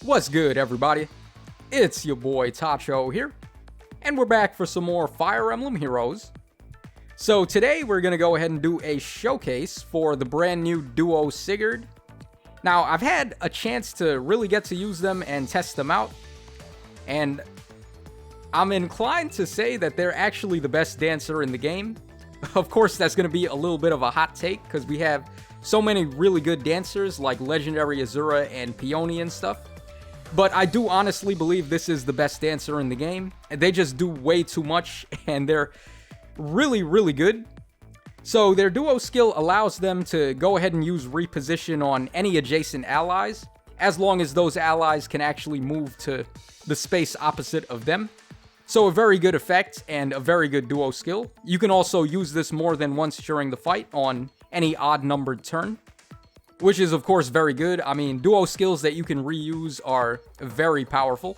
What's good, everybody? It's your boy Tacho here, and we're back for some more Fire Emblem Heroes. So today we're going to go ahead and do a showcase for the brand new Duo Sigurd. Now, I've had a chance to really get to use them and test them out, and I'm inclined to say that they're actually the best dancer in the game. Of course, that's going to be a little bit of a hot take, because we have so many really good dancers like Legendary Azura and Peony and stuff. But I do honestly believe this is the best dancer in the game. They just do way too much, and they're really, really good. So their duo skill allows them to go ahead and use reposition on any adjacent allies, as long as those allies can actually move to the space opposite of them. So a very good effect and a very good duo skill. You can also use this more than once during the fight on any odd-numbered turn, which is, of course, very good. I mean, duo skills that you can reuse are very powerful.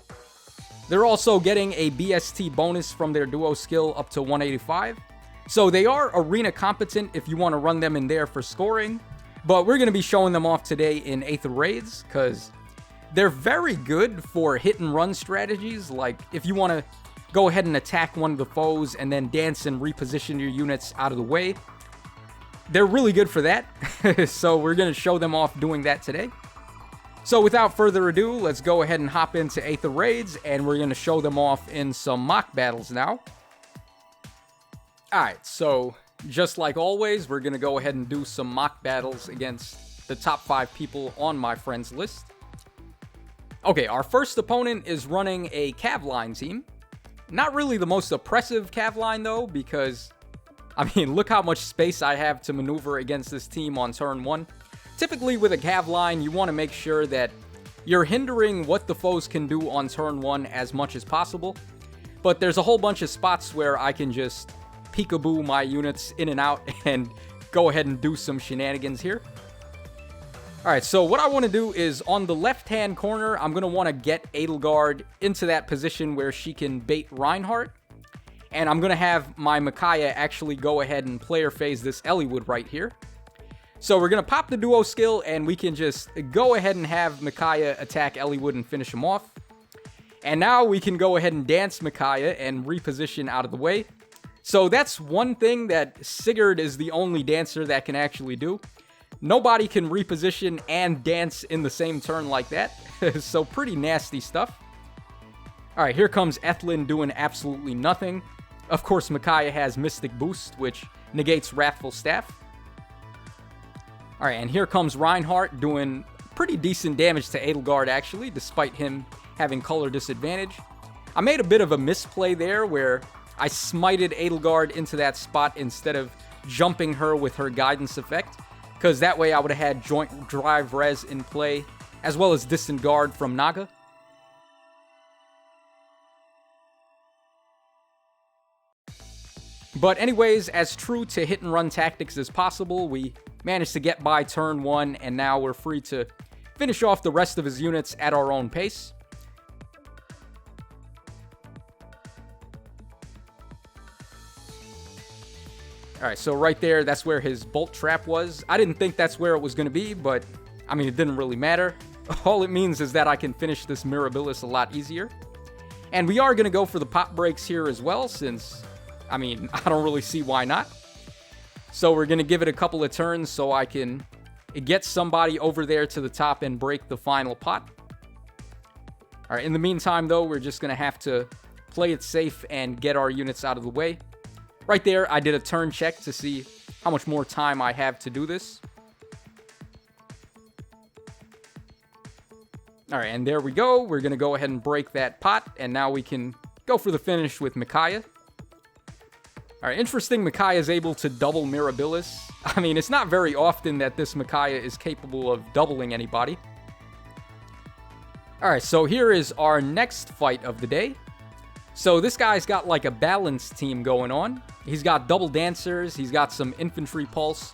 They're also getting a BST bonus from their duo skill up to 185. So they are arena competent if you want to run them in there for scoring. But we're going to be showing them off today in Aether Raids, because they're very good for hit-and-run strategies. Like, if you want to go ahead and attack one of the foes and then dance and reposition your units out of the way, they're really good for that. So we're going to show them off doing that today. So without further ado, let's go ahead and hop into Aether Raids, and we're going to show them off in some mock battles now. Alright, so just like always, we're going to go ahead and do some mock battles against the top 5 people on my friends list. Okay, our first opponent is running a Cavline team. Not really the most oppressive Cavline though, because I mean, look how much space I have to maneuver against this team on turn 1. Typically with a Cavline, you want to make sure that you're hindering what the foes can do on turn 1 as much as possible. But there's a whole bunch of spots where I can just peekaboo my units in and out and go ahead and do some shenanigans here. Alright, so what I want to do is on the left-hand corner, I'm going to want to get Edelgard into that position where she can bait Reinhardt. And I'm going to have my Micaiah actually go ahead and player phase this Eliwood right here. So we're going to pop the duo skill, and we can just go ahead and have Micaiah attack Eliwood and finish him off. And now we can go ahead and dance Micaiah and reposition out of the way. So that's one thing that Sigurd is the only dancer that can actually do. Nobody can reposition and dance in the same turn like that. So pretty nasty stuff. Alright, here comes Ethlin doing absolutely nothing. Of course, Micaiah has Mystic Boost, which negates Wrathful Staff. Alright, and here comes Reinhardt doing pretty decent damage to Edelgard, actually, despite him having color disadvantage. I made a bit of a misplay there, where I smited Edelgard into that spot instead of jumping her with her guidance effect, because that way I would have had Joint Drive Res in play, as well as Distant Guard from Naga. But anyways, as true to hit-and-run tactics as possible, we managed to get by turn 1, and now we're free to finish off the rest of his units at our own pace. Alright, so right there, that's where his Bolt Trap was. I didn't think that's where it was going to be, but, I mean, it didn't really matter. All it means is that I can finish this Mirabilis a lot easier. And we are going to go for the pop breaks here as well, since, I mean, I don't really see why not. So we're going to give it a couple of turns so I can get somebody over there to the top and break the final pot. Alright, in the meantime, though, we're just going to have to play it safe and get our units out of the way. Right there, I did a turn check to see how much more time I have to do this. Alright, and there we go. We're going to go ahead and break that pot, and now we can go for the finish with Micaiah. Alright, interesting, Micaiah is able to double Mirabilis. I mean, it's not very often that this Micaiah is capable of doubling anybody. Alright, so here is our next fight of the day. So this guy's got like a balanced team going on. He's got double dancers, he's got some infantry pulse.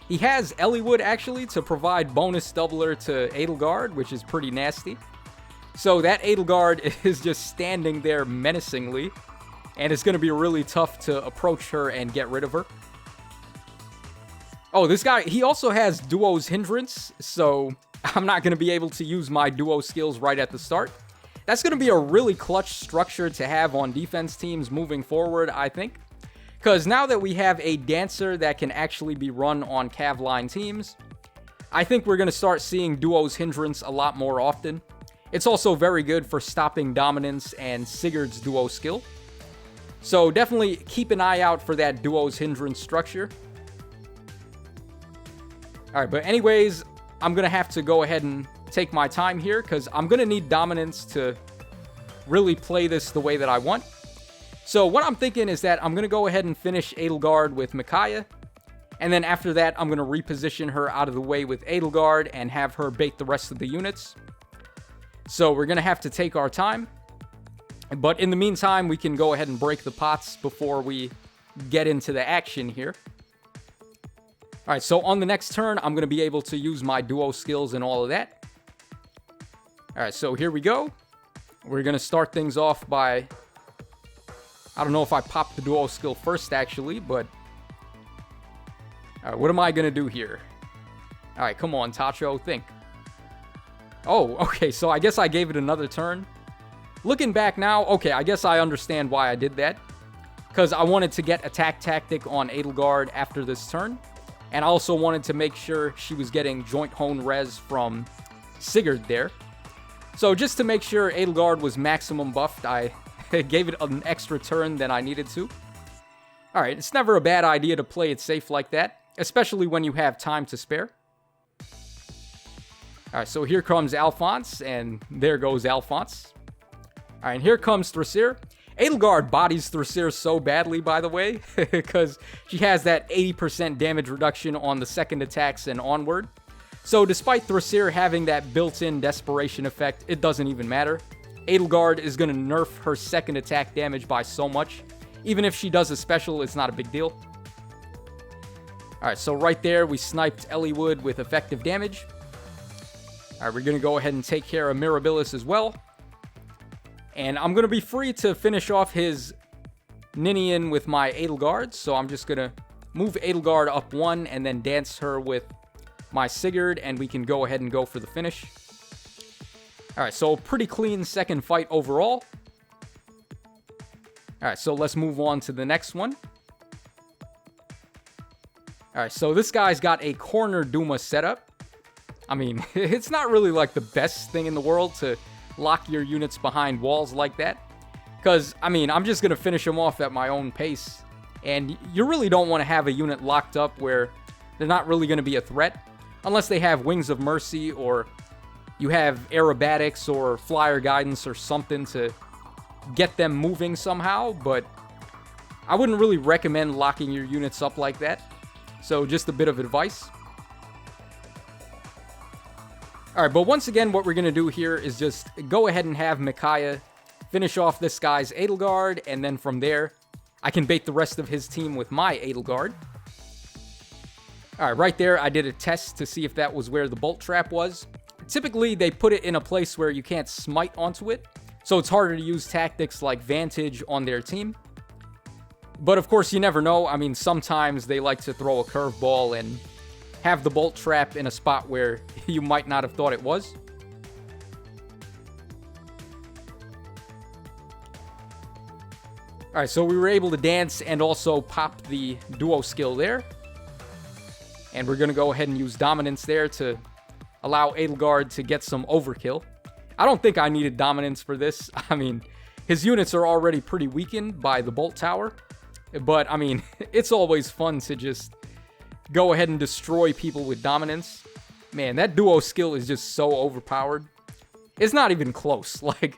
He has Eliwood actually to provide bonus doubler to Edelgard, which is pretty nasty. So that Edelgard is just standing there menacingly, and it's going to be really tough to approach her and get rid of her. Oh, this guy, he also has Duo's Hindrance, so I'm not going to be able to use my duo skills right at the start. That's going to be a really clutch structure to have on defense teams moving forward, I think. Because now that we have a dancer that can actually be run on cav line teams, I think we're going to start seeing duo's hindrance a lot more often. It's also very good for stopping dominance and Sigurd's duo skill. So definitely keep an eye out for that duo's hindrance structure. Alright, but anyways, I'm going to have to go ahead and take my time here because I'm going to need dominance to really play this the way that I want. So what I'm thinking is that I'm going to go ahead and finish Edelgard with Micaiah. And then after that, I'm going to reposition her out of the way with Edelgard and have her bait the rest of the units. So we're going to have to take our time. But in the meantime, we can go ahead and break the pots before we get into the action here. Alright, so on the next turn, I'm going to be able to use my duo skills and all of that. Alright, so here we go. We're going to start things off by... I don't know if I popped the duo skill first, actually, but... Alright, what am I going to do here? Alright, come on, Tacho, think. Oh, okay, so I guess I gave it another turn. Looking back now, okay, I guess I understand why I did that. Because I wanted to get attack tactic on Edelgard after this turn. And I also wanted to make sure she was getting joint hone res from Sigurd there. So just to make sure Edelgard was maximum buffed, I gave it an extra turn than I needed to. Alright, it's never a bad idea to play it safe like that, especially when you have time to spare. Alright, so here comes Alphonse, and there goes Alphonse. Alright, and here comes Thrasir. Edelgard bodies Thrasir so badly, by the way, because she has that 80% damage reduction on the second attacks and onward. So despite Thrasir having that built-in desperation effect, it doesn't even matter. Edelgard is going to nerf her second attack damage by so much. Even if she does a special, it's not a big deal. Alright, so right there, we sniped Eliwood with effective damage. Alright, we're going to go ahead and take care of Mirabilis as well. And I'm going to be free to finish off his Ninian with my Edelgard. So I'm just going to move Edelgard up one and then dance her with my Sigurd. And we can go ahead and go for the finish. Alright, so pretty clean second fight overall. Alright, so let's move on to the next one. Alright, so this guy's got a corner Duma setup. I mean, it's not really like the best thing in the world to lock your units behind walls like that. Because, I mean, I'm just going to finish them off at my own pace. And you really don't want to have a unit locked up where they're not really going to be a threat. Unless they have Wings of Mercy or you have aerobatics or flyer guidance or something to get them moving somehow. But I wouldn't really recommend locking your units up like that. So just a bit of advice. Alright, but once again, what we're going to do here is just go ahead and have Micaiah finish off this guy's Edelgard, and then from there, I can bait the rest of his team with my Edelgard. Alright, right there, I did a test to see if that was where the bolt trap was. Typically, they put it in a place where you can't smite onto it, so it's harder to use tactics like Vantage on their team. But of course, you never know. I mean, sometimes they like to throw a curveball and have the bolt trap in a spot where you might not have thought it was. Alright, so we were able to dance and also pop the duo skill there. And we're going to go ahead and use dominance there to allow Edelgard to get some overkill. I don't think I needed dominance for this. I mean, his units are already pretty weakened by the bolt tower. But, I mean, it's always fun to just go ahead and destroy people with dominance. Man, that duo skill is just so overpowered. It's not even close. Like,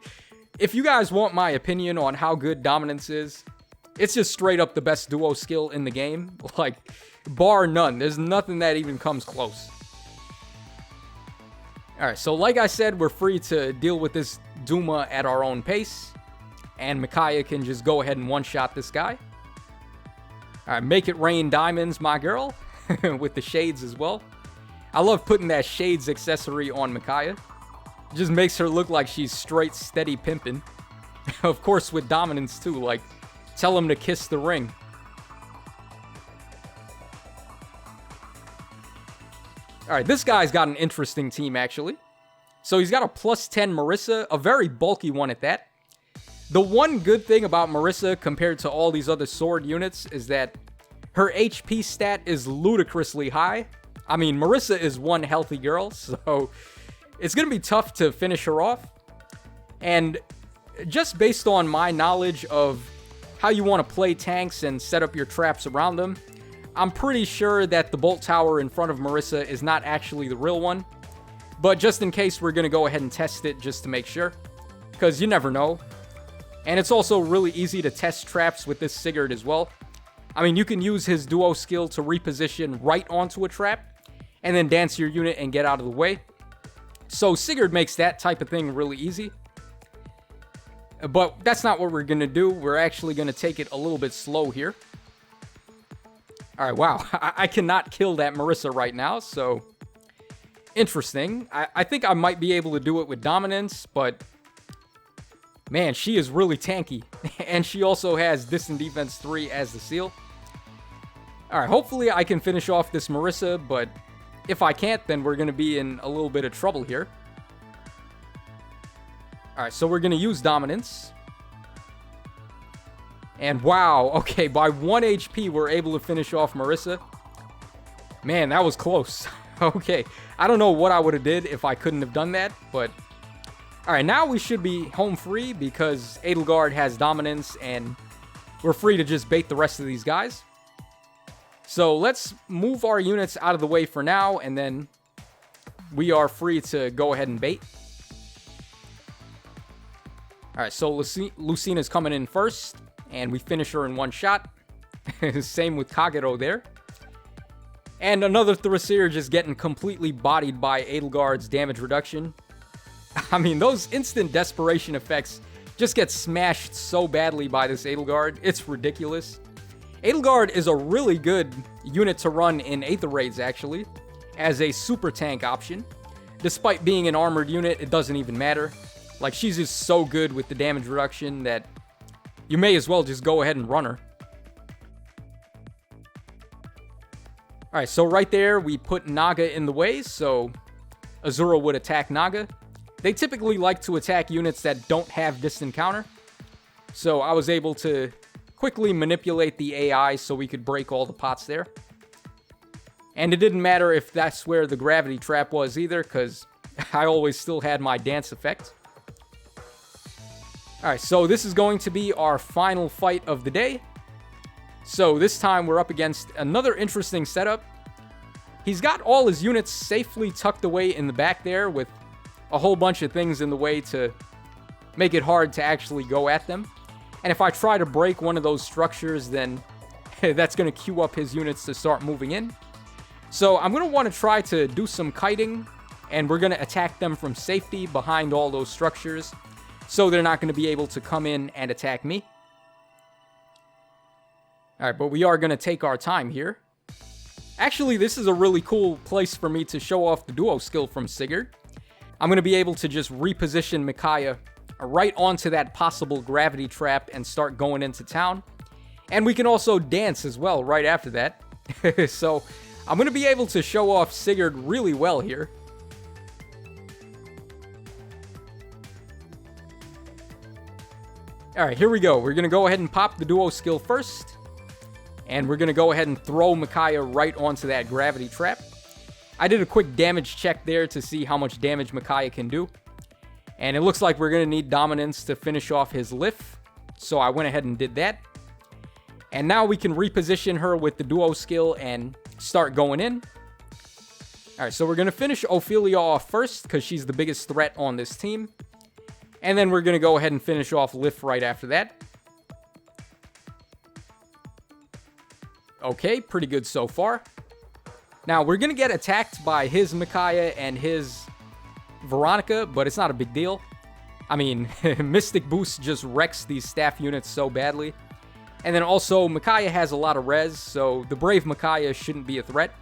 if you guys want my opinion on how good dominance is, it's just straight up the best duo skill in the game. Like, bar none. There's nothing that even comes close. Alright, so like I said, we're free to deal with this Duma at our own pace. And Micaiah can just go ahead and one-shot this guy. Alright, make it rain diamonds, my girl. With the shades as well. I love putting that shades accessory on Micaiah. It just makes her look like she's straight steady pimping. Of course with dominance too, like tell him to kiss the ring. All right, this guy's got an interesting team, actually. So he's got a +10 Marissa, a very bulky one at that. The one good thing about Marissa compared to all these other sword units is that her HP stat is ludicrously high. I mean, Marissa is one healthy girl, so it's going to be tough to finish her off. And just based on my knowledge of how you want to play tanks and set up your traps around them, I'm pretty sure that the bolt tower in front of Marissa is not actually the real one. But just in case, we're going to go ahead and test it just to make sure, because you never know. And it's also really easy to test traps with this Sigurd as well. I mean, you can use his duo skill to reposition right onto a trap, and then dance your unit and get out of the way. So Sigurd makes that type of thing really easy. But that's not what we're going to do. We're actually going to take it a little bit slow here. All right, wow. I cannot kill that Marissa right now, so interesting. I think I might be able to do it with dominance, but man, she is really tanky. And she also has distant defense 3 as the seal. All right, hopefully I can finish off this Marissa, but if I can't, then we're going to be in a little bit of trouble here. All right, so we're going to use dominance. And wow, okay, by 1 HP, we're able to finish off Marissa. Man, that was close. Okay, I don't know what I would have did if I couldn't have done that, but... All right, now we should be home free because Edelgard has dominance, and we're free to just bait the rest of these guys. So let's move our units out of the way for now, and then we are free to go ahead and bait. All right, so Lucina's coming in first. And we finish her in one shot. Same with Kagero there. And another Thracier just getting completely bodied by Edelgard's damage reduction. I mean, those instant desperation effects just get smashed so badly by this Edelgard. It's ridiculous. Edelgard is a really good unit to run in Aether Raids, actually, as a super tank option. Despite being an armored unit, it doesn't even matter. Like, she's just so good with the damage reduction that you may as well just go ahead and run her. Alright, so right there, we put Naga in the way, so Azura would attack Naga. They typically like to attack units that don't have distant counter. So I was able to quickly manipulate the AI so we could break all the pots there. And it didn't matter if that's where the gravity trap was either, because I always still had my dance effect. Alright, so this is going to be our final fight of the day. So this time we're up against another interesting setup. He's got all his units safely tucked away in the back there with a whole bunch of things in the way to make it hard to actually go at them. And if I try to break one of those structures, then that's going to queue up his units to start moving in. So I'm going to want to try to do some kiting, and we're going to attack them from safety behind all those structures, so they're not going to be able to come in and attack me. Alright, but we are going to take our time here. Actually, this is a really cool place for me to show off the duo skill from Sigurd. I'm going to be able to just reposition Micaiah right onto that possible gravity trap and start going into town. And we can also dance as well right after that. So, I'm going to be able to show off Sigurd really well here. Alright, here we go. We're going to go ahead and pop the duo skill first. And we're going to go ahead and throw Micaiah right onto that gravity trap. I did a quick damage check there to see how much damage Micaiah can do. And it looks like we're going to need dominance to finish off his lift. So I went ahead and did that. And now we can reposition her with the duo skill and start going in. Alright, so we're going to finish Ophelia off first because she's the biggest threat on this team. And then we're going to go ahead and finish off Lift right after that. Okay, pretty good so far. Now, we're going to get attacked by his Micaiah and his Veronica, but it's not a big deal. I mean, Mystic Boost just wrecks these staff units so badly. And then also, Micaiah has a lot of res, so the brave Micaiah shouldn't be a threat.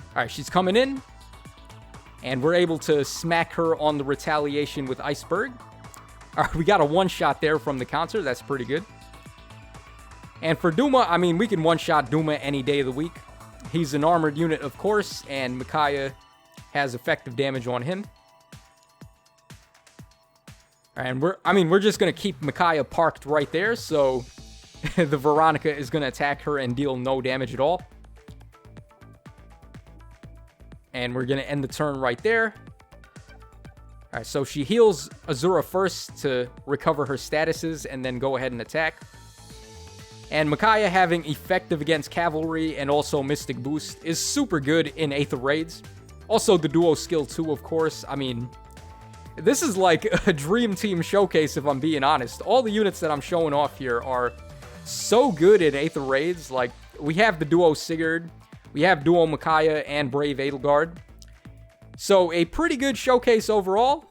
Alright, she's coming in. And we're able to smack her on the retaliation with Iceberg. Alright, we got a one-shot there from the counter. That's pretty good. And for Duma, I mean, we can one-shot Duma any day of the week. He's an armored unit, of course, and Micaiah has effective damage on him. And we're just going to keep Micaiah parked right there, so the Veronica is going to attack her and deal no damage at all. And we're going to end the turn right there. Alright, so she heals Azura first to recover her statuses and then go ahead and attack. And Micaiah having effective against cavalry and also Mystic Boost is super good in Aether Raids. Also the Duo skill too, of course. I mean, this is like a dream team showcase if I'm being honest. All the units that I'm showing off here are so good in Aether Raids. Like, we have the Duo Sigurd, we have Duo Micaiah and Brave Edelgard. So a pretty good showcase overall.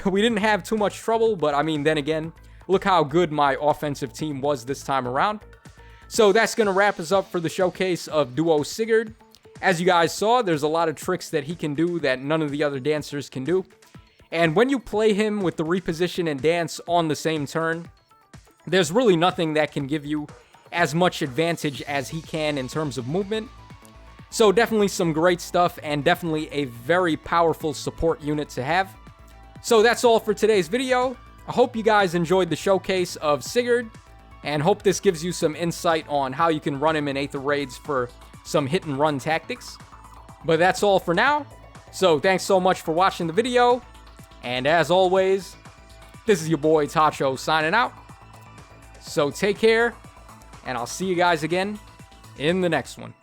We didn't have too much trouble, but I mean, then again, look how good my offensive team was this time around. So that's going to wrap us up for the showcase of Duo Sigurd. As you guys saw, there's a lot of tricks that he can do that none of the other dancers can do. And when you play him with the reposition and dance on the same turn, there's really nothing that can give you as much advantage as he can in terms of movement. So definitely some great stuff and definitely a very powerful support unit to have. So that's all for today's video. I hope you guys enjoyed the showcase of Sigurd and hope this gives you some insight on how you can run him in Aether Raids for some hit and run tactics. But that's all for now. So thanks so much for watching the video. And as always, this is your boy Tacho signing out. So take care, and I'll see you guys again in the next one.